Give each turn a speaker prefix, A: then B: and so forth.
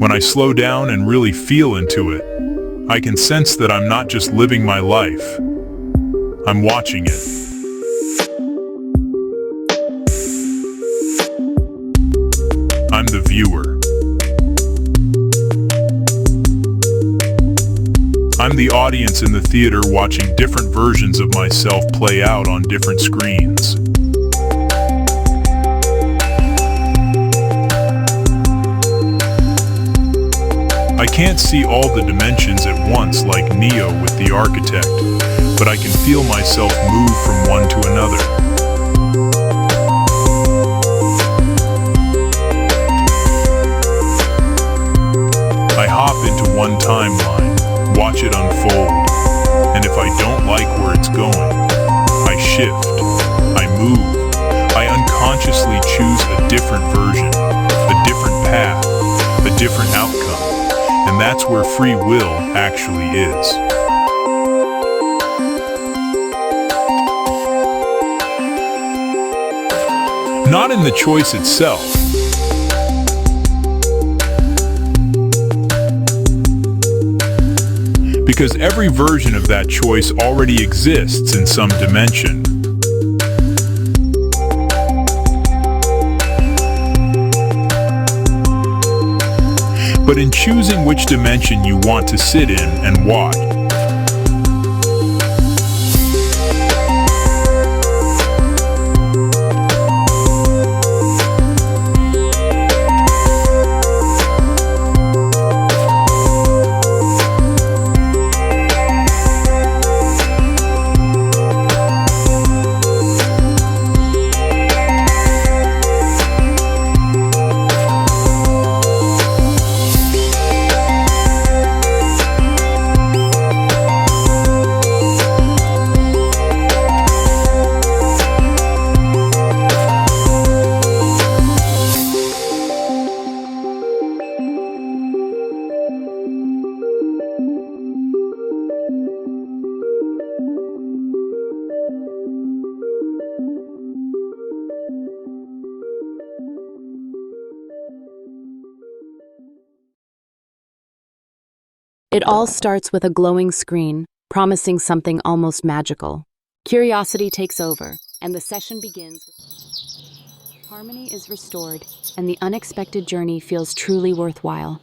A: When I slow down and really feel into it, I can sense that I'm not just living my life, I'm watching it. I'm the viewer. I'm the audience in the theater watching different versions of myself play out on different screens. I can't see all the dimensions at once like Neo with the architect, but I can feel myself move from one to another. I hop into one timeline, watch it unfold, and if I don't like where it's going, I shift, I move, I unconsciously choose a different version, a different path, a different outcome. And that's where free will actually is. Not in the choice itself. Because every version of that choice already exists in some dimension. But in choosing which dimension you want to sit in and why.
B: It all starts with a glowing screen, promising something almost magical. Curiosity takes over, and the session begins. Harmony is restored, and the unexpected journey feels truly worthwhile.